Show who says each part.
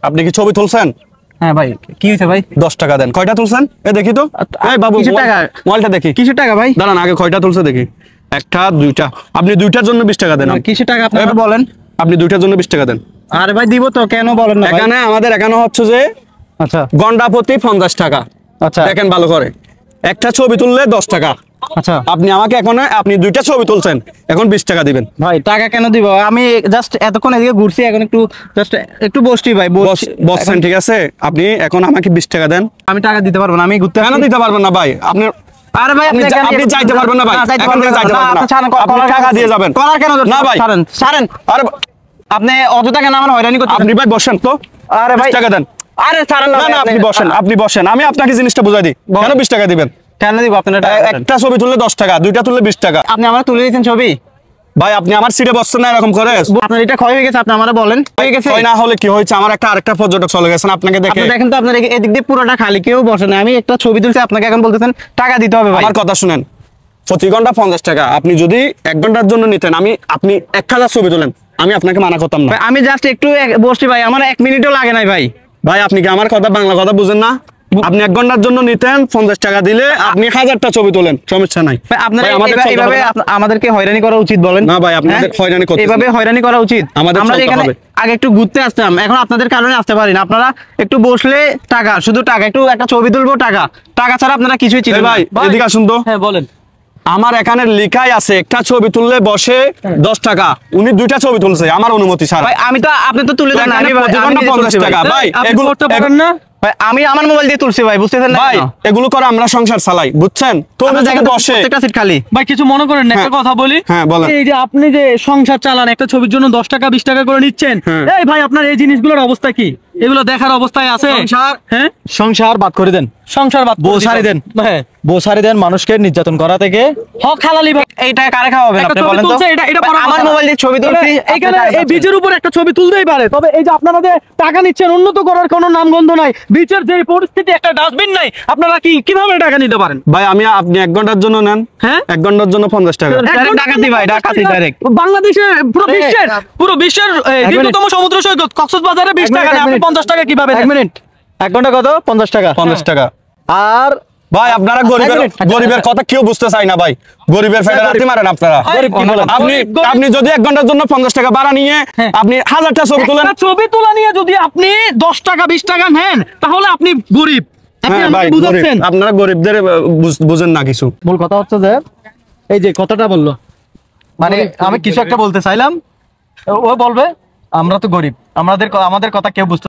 Speaker 1: আপনি কি ছবি তুলছেন?
Speaker 2: হ্যাঁ ভাই, কি হয়েছে ভাই?
Speaker 1: 10 টাকা দেন। কয়টা তুলছেন এ দেখি তো। এই বাবু
Speaker 2: কিসের টাকা?
Speaker 1: মোবাইলটা দেখি।
Speaker 2: কিসের টাকা ভাই?
Speaker 1: দাঁড়ান আগে কয়টা তুলছে দেখি। একটা দুইটা। আপনি দুইটার জন্য 20 টাকা দেন।
Speaker 2: কিসের টাকা আপনি বলেন?
Speaker 1: আপনি দুইটার জন্য 20 টাকা দেন।
Speaker 2: আরে ভাই দিব তো, কেন বলেন না?
Speaker 1: এখানে আমাদের এখানে হচ্ছে যে
Speaker 2: আচ্ছা
Speaker 1: ঘন্টা প্রতি 50 টাকা।
Speaker 2: আচ্ছা
Speaker 1: দেখেন ভালো করে, একটা ছবি তুললে 10 টাকা।
Speaker 2: আচ্ছা
Speaker 1: আপনি আমাকে এখন আপনি দুইটা ছবি তুলছেন, এখন 20 টাকা দিবেন।
Speaker 2: ভাই টাকা কেন দিব? আমি জাস্ট এতক্ষণ এদিকে ঘুরছি, এখন একটু বসছি ভাই।
Speaker 1: বসছেন ঠিক আছে, আপনি এখন আমাকে 20 টাকা দেন।
Speaker 2: আমি টাকা দিতে পারবো না, আমি ঘুরতে
Speaker 1: কেন দিতে পারবেন না ভাই? আপনি
Speaker 2: আরে ভাই
Speaker 1: আপনি যাইতে পারবেন না ভাই, এখান থেকে যাইতে পারবেন না। আপনি টাকা দিয়ে যাবেন।
Speaker 2: কলার কেন
Speaker 1: না ভাই,
Speaker 2: ছাড়েন।
Speaker 1: আরে
Speaker 2: আপনি অযথা কেন আমার হয়রানি করতে?
Speaker 1: আপনি ভাই বসেন তো।
Speaker 2: আরে ভাই
Speaker 1: টাকা দেন।
Speaker 2: আরে ছাড়েন না।
Speaker 1: না আপনি বসেন, আপনি বসেন, আমি আপনাকে জিনিসটা বুঝাই দিই। কেন 20 টাকা দিবেন?
Speaker 2: কেন দিব? আপনার
Speaker 1: একটা ছবি তুললে 10 টাকা, দুইটা তুললে 20 টাকা।
Speaker 2: আপনি আমার তুলে দিয়েছেন ছবি
Speaker 1: ভাই, আপনি আমার সিটে বসছেন না এরকম করে?
Speaker 2: আপনার এটা ক্ষয় হয়ে গেছে, আপনি আমারে বলেন। হয়ে গেছে
Speaker 1: না হলে কি হয়েছে? আমার আরেকটা পর্যটক চলে গেছেন আপনাকে দেখে।
Speaker 2: আপনি দেখেন তো, আপনার এদিক দিয়ে পুরোটা খালি, কেউ বসে না। আমি একটা ছবি তুলছি, আপনাকে এখন বলতেছেন টাকা দিতে হবে। ভাই
Speaker 1: আমার কথা শুনেন, প্রতি ঘন্টা 50 টাকা। আপনি যদি 1 ঘন্টার জন্য নিতেন, আপনি 1000 ছবি তোলেন, আমি আপনাকে মানা করতাম না।
Speaker 2: আমি জাস্ট একটু বসছি ভাই, আমার 1 মিনিটও লাগে নাই ভাই।
Speaker 1: ভাই আপনি কি আমার কথা বাংলা কথা বুঝেন না? আপনি 1 ঘন্টার জন্য নিতেন, 50 টাকা দিলে আপনি 1000টা ছবি তোলেন, সমস্যা নাই।
Speaker 2: আপনারা এইভাবে আমাদেরকে হয়রানি করা উচিত বলেন?
Speaker 1: না ভাই, আপনাদের হয়রানি করতে
Speaker 2: এইভাবে হয়রানি করা উচিত? আমরা এখানে আগে একটু ঘুরতে আসতাম, এখন আপনাদের কারণে আসতে পারি না। আপনারা একটু বসলে টাকা, শুধু টাকা, একটু একটা ছবি তুলবো টাকা, টাকা ছাড়া আপনারা কিছুই চিনেন না।
Speaker 1: ভাই এদিকে আসুন তো।
Speaker 2: হ্যাঁ বলেন।
Speaker 1: আমার এখানে লেখাই আছে একটা ছবি তুললে বসে 10 টাকা। উনি দুইটা ছবি তুলছে আমার অনুমতি ছাড়া।
Speaker 2: ভাই আমি তো, আপনি তো তুলে দেন না, আমি
Speaker 1: 50 টাকা। ভাই
Speaker 2: এগুলো করতে পারেন না? আমি আমার মোবাইল দিয়ে তুলছি ভাই, বুঝতেছেন না?
Speaker 1: ভাই এগুলো করে আমরা সংসার চালাই, বুঝছেন তো? বসে
Speaker 2: একটা সিট খালি। ভাই কিছু মনে করেন না, একটা কথা বলি।
Speaker 1: হ্যাঁ বলেন।
Speaker 2: এই যে আপনি যে সংসার চালান, একটা ছবির জন্য 10 টাকা 20 টাকা করে নিচ্ছেন, এই ভাই আপনার এই জিনিসগুলোর অবস্থা কি? এগুলো দেখার অবস্থায় আছে? হ্যাঁ, সংসার বাদ করে দেন, সংসার বাদ, বউ সারি দেন। হ্যাঁ, বউ সারি দেন, মানুষকে নির্যাতন করা থেকে হক হালালি। ভাই এইটা কারে খাওয়াবেন আপনি বলেন তো? এটা আমার মোবাইল দিয়ে ছবি তুলছি, এখানে এই বিচের উপর একটা ছবি তুলতেই পারে। তবে এই যে আপনারা যে টাকা নিচ্ছেন, উন্নত করার কোনো নামগন্ধ নাই। বিচের যে পরিস্থিতি, একটা ডাস্টবিন নাই, আপনারা কিভাবে টাকা নিতে পারেন?
Speaker 1: ভাই আপনি 1 ঘন্টার জন্য নেন। হ্যাঁ, 1 ঘন্টার জন্য 50 টাকা।
Speaker 2: ডাকাতি ভাই, ডাকাতি ডাইরেক্ট। বাংলাদেশে পুরো বিশ্বের দীর্ঘতম সমুদ্র সৈকত কক্সবাজারে 20 টাকা নেয়, আপনি 50 টাকা কিভাবে? 1 মিনিট, 1 ঘন্টা কত? 50 টাকা।
Speaker 1: 50 টাকা।
Speaker 2: আর
Speaker 1: ভাই আপনারা গরিবের কথা কেউ বুঝতে চায় না ভাই। গরিবের ফেটে রাতি মারেন আপনারা। আপনি যদি 1 ঘন্টার জন্য 50 টাকা ভাড়া নিয়ে আপনি 1000টা ছবি তোলেন, ছবি তোলা নিয়ে যদি আপনি 10 টাকা 20 টাকা নেন, তাহলে আপনি গরিব। আপনারা গরিবদের বুঝেন না কিছু।
Speaker 2: মূল কথা হচ্ছে যে এই যে কথাটা বললো, মানে আমি কিছু একটা বলতে চাইলাম, ও বলবে আমরা তো গরিব, আমাদের কথা কেউ বুঝতে